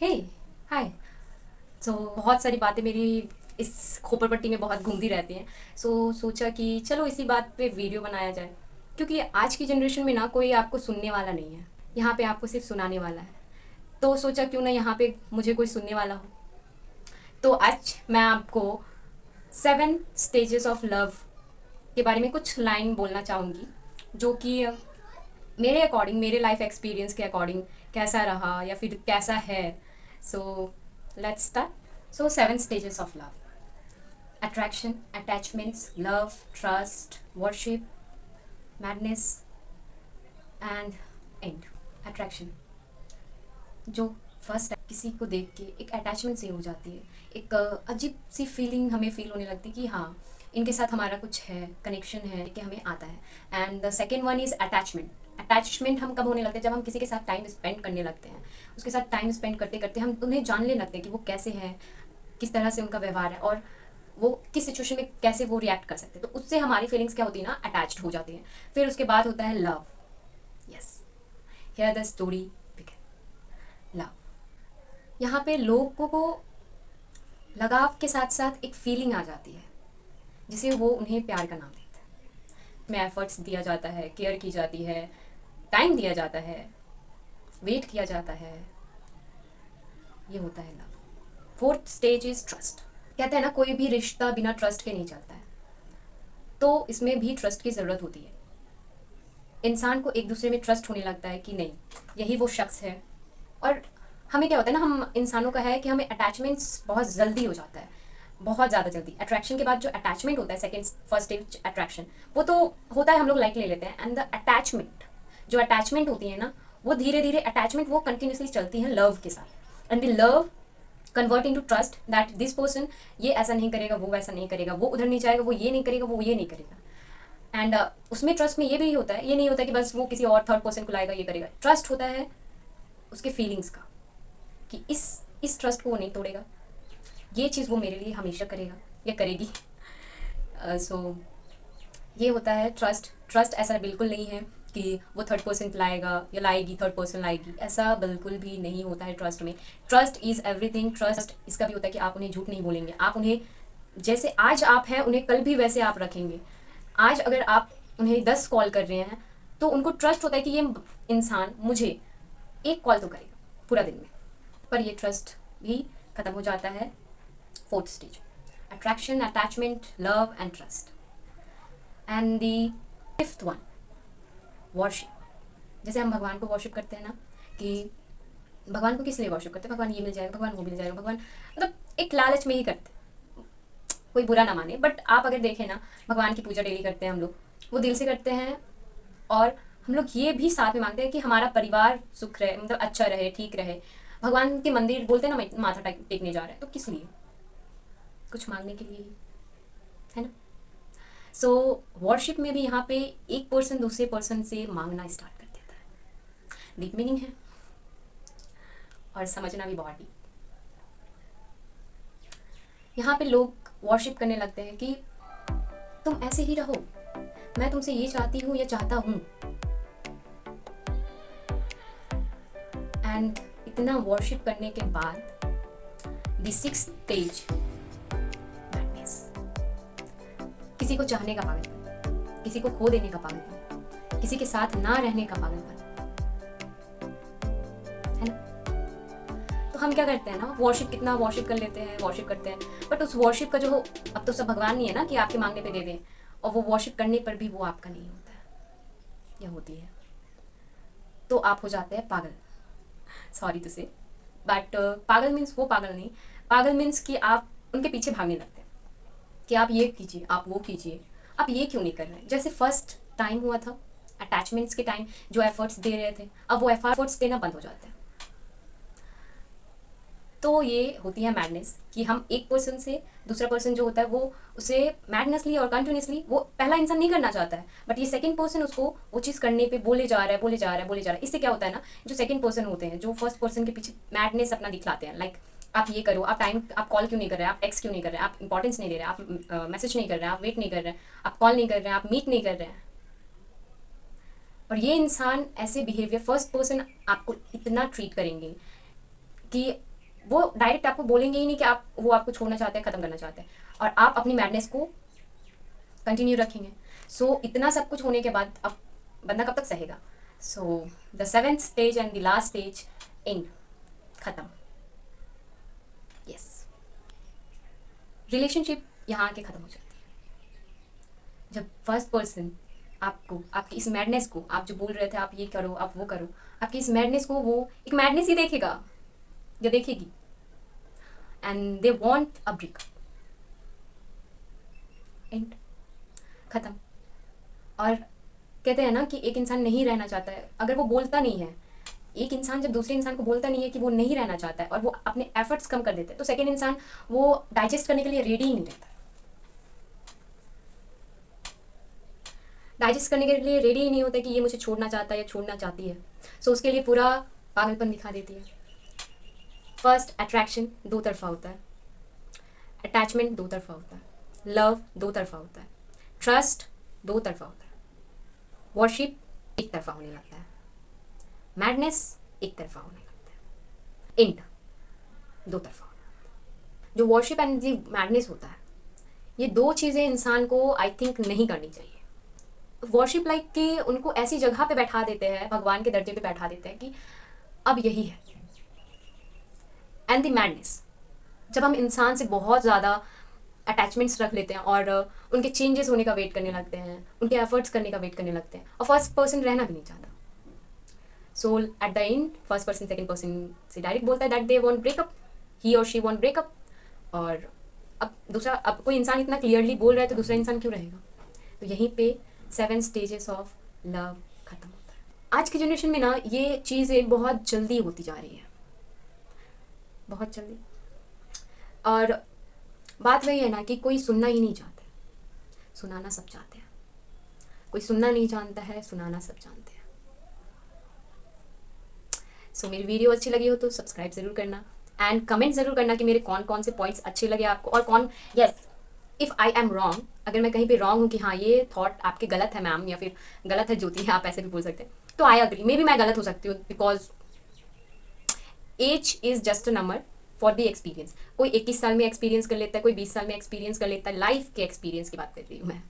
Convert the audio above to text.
हे हाय। सो बहुत सारी बातें मेरी इस खोपड़पट्टी में बहुत घूमती रहती हैं। सोचा कि चलो इसी बात पे वीडियो बनाया जाए, क्योंकि आज की जनरेशन में ना कोई आपको सुनने वाला नहीं है, यहाँ पे आपको सिर्फ सुनाने वाला है। तो सोचा क्यों ना यहाँ पे मुझे कोई सुनने वाला हो। तो आज मैं आपको 7 स्टेजेस ऑफ लव के बारे में कुछ लाइन बोलना चाहूँगी, जो कि मेरे अकॉर्डिंग, मेरे लाइफ एक्सपीरियंस के अकॉर्डिंग कैसा रहा या फिर कैसा है। So let's start. So 7 stages of love: attraction, attachments, love, trust, worship, madness and and. Attraction, जो फर्स्ट किसी को देख के एक अटैचमेंट से हो जाती है, एक अजीब सी फीलिंग हमें फील होने लगती है कि हाँ, इनके साथ हमारा कुछ है, कनेक्शन है, कि हमें आता है। And the second one is attachment. Attachment हम कब होने लगते हैं? जब हम किसी के साथ टाइम स्पेंड करने लगते हैं। उसके साथ टाइम स्पेंड करते करते हम उन्हें जानने लगते हैं कि वो कैसे हैं, किस तरह से उनका व्यवहार है, और वो किस सिचुएशन में कैसे वो रिएक्ट कर सकते हैं। तो उससे हमारी फीलिंग्स क्या होती है ना, अटैच्ड हो जाती हैं। फिर उसके बाद होता है love. Yes, here the story begin. Love, यहाँ पे लोगों को लगाव के साथ साथ एक फीलिंग आ जाती है, जिसे वो उन्हें प्यार का नाम देते हैं। में एफर्ट्स दिया जाता है, केयर की जाती है, टाइम दिया जाता है, वेट किया जाता है। ये होता है love. Fourth stage is trust. कहते हैं ना, कोई भी रिश्ता बिना ट्रस्ट के नहीं चलता है। तो इसमें भी ट्रस्ट की ज़रूरत होती है। इंसान को एक दूसरे में ट्रस्ट होने लगता है कि नहीं, यही वो शख्स है। और हमें क्या होता है ना, हम इंसानों का है कि हमें अटैचमेंट्स बहुत जल्दी हो जाता है, बहुत ज़्यादा जल्दी। अट्रैक्शन के बाद जो अटैचमेंट होता है, सेकंड फर्स्ट स्टेज अट्रैक्शन, वो तो होता है, हम लोग लाइक ले लेते हैं। एंड द अटैचमेंट, जो अटैचमेंट होती है ना, वो धीरे धीरे अटैचमेंट वो कंटिन्यूसली चलती है लव के साथ। And the love convert into trust, that this person ये ऐसा नहीं करेगा, वो वैसा नहीं करेगा, वो उधर नहीं जाएगा, वो ये नहीं करेगा, वो ये नहीं करेगा। एंड उसमें ट्रस्ट में ये भी होता है, ये नहीं होता कि बस वो किसी और थर्ड पर्सन को लाएगा, ये करेगा। ट्रस्ट होता है उसके फीलिंग्स का, कि इस ट्रस्ट को वो नहीं तोड़ेगा, ये चीज़ वो मेरे लिए हमेशा करेगा या करेगी। सो ये होता है ट्रस्ट। ट्रस्ट ऐसा बिल्कुल नहीं है कि वो थर्ड पर्सन लाएगा या लाएगी, थर्ड पर्सन लाएगी, ऐसा बिल्कुल भी नहीं होता है ट्रस्ट में। Trust is everything. ट्रस्ट इसका भी होता है कि आप उन्हें झूठ नहीं बोलेंगे, आप उन्हें जैसे आज आप हैं उन्हें कल भी वैसे आप रखेंगे। आज अगर आप उन्हें 10 कॉल कर रहे हैं, तो उनको ट्रस्ट होता है कि ये इंसान मुझे एक कॉल तो करेगा पूरा दिन में। पर ये ट्रस्ट भी ख़त्म हो जाता है fourth stage: attraction, attachment, love and trust. And the fifth one, worship. जैसे हम भगवान को वर्शिप करते हैं ना, कि भगवान को किस लिए वर्शिप करते हैं? भगवान ये मिल जाएगा, भगवान वो मिल जाएगा, भगवान मतलब एक लालच में ही करते हैं। कोई बुरा ना माने, बट आप अगर देखें ना, भगवान की पूजा डेली करते हैं हम लोग, वो दिल से करते हैं। और हम लोग ये भी साथ में मांगते हैं कि हमारा परिवार सुख रहे, मतलब अच्छा रहे, ठीक रहे। भगवान के मंदिर बोलते हैं ना, माथा टेकने जा रहे हैं, तो किस लिए? कुछ मांगने के लिए ही, है ना। सो वर्शिप में भी यहाँ पे एक पर्सन दूसरे पर्सन से मांगना स्टार्ट कर देता है। डीप मीनिंग है और समझना भी बहुत डीप। यहाँ पे लोग वर्शिप करने लगते हैं कि तुम ऐसे ही रहो, मैं तुमसे ये चाहती हूँ या चाहता हूँ। एंड इतना वर्शिप करने के बाद द सिक्स्थ स्टेज, मैडनेस। किसी को चाहने का पागलपन, किसी को खो देने का पागलपन, किसी के साथ ना रहने का पागलपन, है ना। तो हम क्या करते हैं ना, वर्शिप, कितना वर्शिप कर लेते हैं, वर्शिप करते हैं, बट उस वर्शिप का जो, अब तो सब भगवान नहीं है ना कि आपके मांगने पे दे दें, और वो वर्शिप करने पर भी वो आपका नहीं होता है या होती है, तो आप हो जाते हैं पागल। सॉरी टू से, बट पागल मीन्स वो पागल नहीं। पागल मीन्स कि आप उनके पीछे भागने लगते हैं कि आप ये कीजिए, आप वो कीजिए, आप ये क्यों नहीं कर रहे हैं। जैसे फर्स्ट टाइम हुआ था अटैचमेंट्स के टाइम, जो एफर्ट्स दे रहे थे, अब वो एफर्ट्स देना बंद हो जाते हैं। तो ये होती है मैडनेस, कि हम एक पर्सन से दूसरा पर्सन जो होता है, वो उसे मैडनेसली और कंटिन्यूसली, वो पहला इंसान नहीं करना चाहता है, बट ये सेकंड पर्सन उसको वो चीज़ करने पे बोले जा रहा है, बोले जा रहा है, बोले जा रहा है। इससे क्या होता है ना, जो सेकंड पर्सन होते हैं, जो फर्स्ट पर्सन के पीछे मैडनेस अपना दिखलाते हैं, लाइक आप ये करो, आप टाइम, आप कॉल क्यों नहीं कर रहे हैं, आप टेक्स्ट क्यों नहीं कर रहे हैं, आप इंपॉर्टेंस नहीं दे रहे हैं, आप मैसेज नहीं कर रहे हैं, आप वेट नहीं कर रहे हैं, आप कॉल नहीं कर रहे हैं, आप मीट नहीं कर रहे हैं। और ये इंसान ऐसे बिहेवियर, फर्स्ट पर्सन आपको इतना ट्रीट करेंगे कि वो डायरेक्ट आपको बोलेंगे ही नहीं कि आप वो आपको छोड़ना चाहते हैं, ख़त्म करना चाहते हैं, और आप अपनी मैडनेस को कंटिन्यू रखेंगे। सो इतना सब कुछ होने के बाद अब बंदा कब तक सहेगा? So the seventh stage and the last stage, and, ख़त्म। यस, रिलेशनशिप यहाँ आके ख़त्म हो जाती है जब फर्स्ट पर्सन आपको, आपकी इस मैडनेस को, आप जो बोल रहे थे आप ये करो, आप वो करो, आपकी इस मैडनेस को वो एक मैडनेस ही देखेगा या देखेगी, and they want a break, and, ख़त्म। और कहते हैं ना कि एक इंसान नहीं रहना चाहता है अगर वो बोलता नहीं है। एक इंसान जब दूसरे इंसान को बोलता नहीं है कि वो नहीं रहना चाहता है और वो अपने एफर्ट्स कम कर देता है, तो सेकंड इंसान वो डाइजेस्ट करने के लिए रेडी ही नहीं रहता, डाइजेस्ट करने के लिए रेडी ही नहीं होता कि ये मुझे छोड़ना चाहता है या छोड़ना चाहती है। सो उसके लिए पूरा पागलपन दिखा देती है। फर्स्ट, अट्रैक्शन दो तरफा होता है, अटैचमेंट दो तरफा होता है, लव दो तरफा होता है, ट्रस्ट दो तरफा होता है, वर्शिप एक तरफा होने लगता है, मैडनेस एक तरफा होने लगता है, एंड दो तरफा होने लगता है। जो वर्शिप एंड दी मैडनेस होता है, ये दो चीज़ें इंसान को आई थिंक नहीं करनी चाहिए। वर्शिप लाइक कि उनको ऐसी जगह पे बैठा देते हैं, भगवान के दर्जे पे बैठा देते हैं कि अब यही है। एंड द मैडनेस, जब हम इंसान से बहुत ज़्यादा अटैचमेंट्स रख लेते हैं और उनके चेंजेस होने का वेट करने लगते हैं, उनके एफर्ट्स करने का वेट करने लगते हैं, और फर्स्ट पर्सन रहना भी नहीं चाहता। So at the end first person second person से डायरेक्ट बोलता है that they want breakup, he और शी वांट ब्रेकअप। और अब दूसरा, अब कोई इंसान इतना क्लियरली बोल रहा है तो दूसरा इंसान क्यों रहेगा? तो यहीं पे 7 स्टेजेस ऑफ लव खत्म होता है। आज की जनरेशन में ना ये चीज़ें बहुत जल्दी होती जा रही है, बहुत जल्दी। और बात वही है ना कि कोई सुनना ही नहीं चाहता, सुनाना सब चाहते हैं। कोई सुनना नहीं जानता है, सुनाना सब जानते हैं। सो मेरी वीडियो अच्छी लगी हो तो सब्सक्राइब ज़रूर करना, एंड कमेंट ज़रूर करना कि मेरे कौन कौन से पॉइंट्स अच्छे लगे आपको, और कौन, yes, if I am wrong, अगर मैं कहीं पे रॉन्ग हूँ कि हाँ ये थॉट आपके गलत है मैम, या फिर गलत है ज्योति, आप ऐसे भी बोल सकते हैं, तो आई अग्री, मे बी मैं गलत हो सकती हूँ, because age is just a number for the experience. कोई 21 साल में एक्सपीरियंस कर लेता है, कोई 20 साल में एक्सपीरियंस कर लेता है, लाइफ के एक्सपीरियंस की बात कर रही हूँ मैं।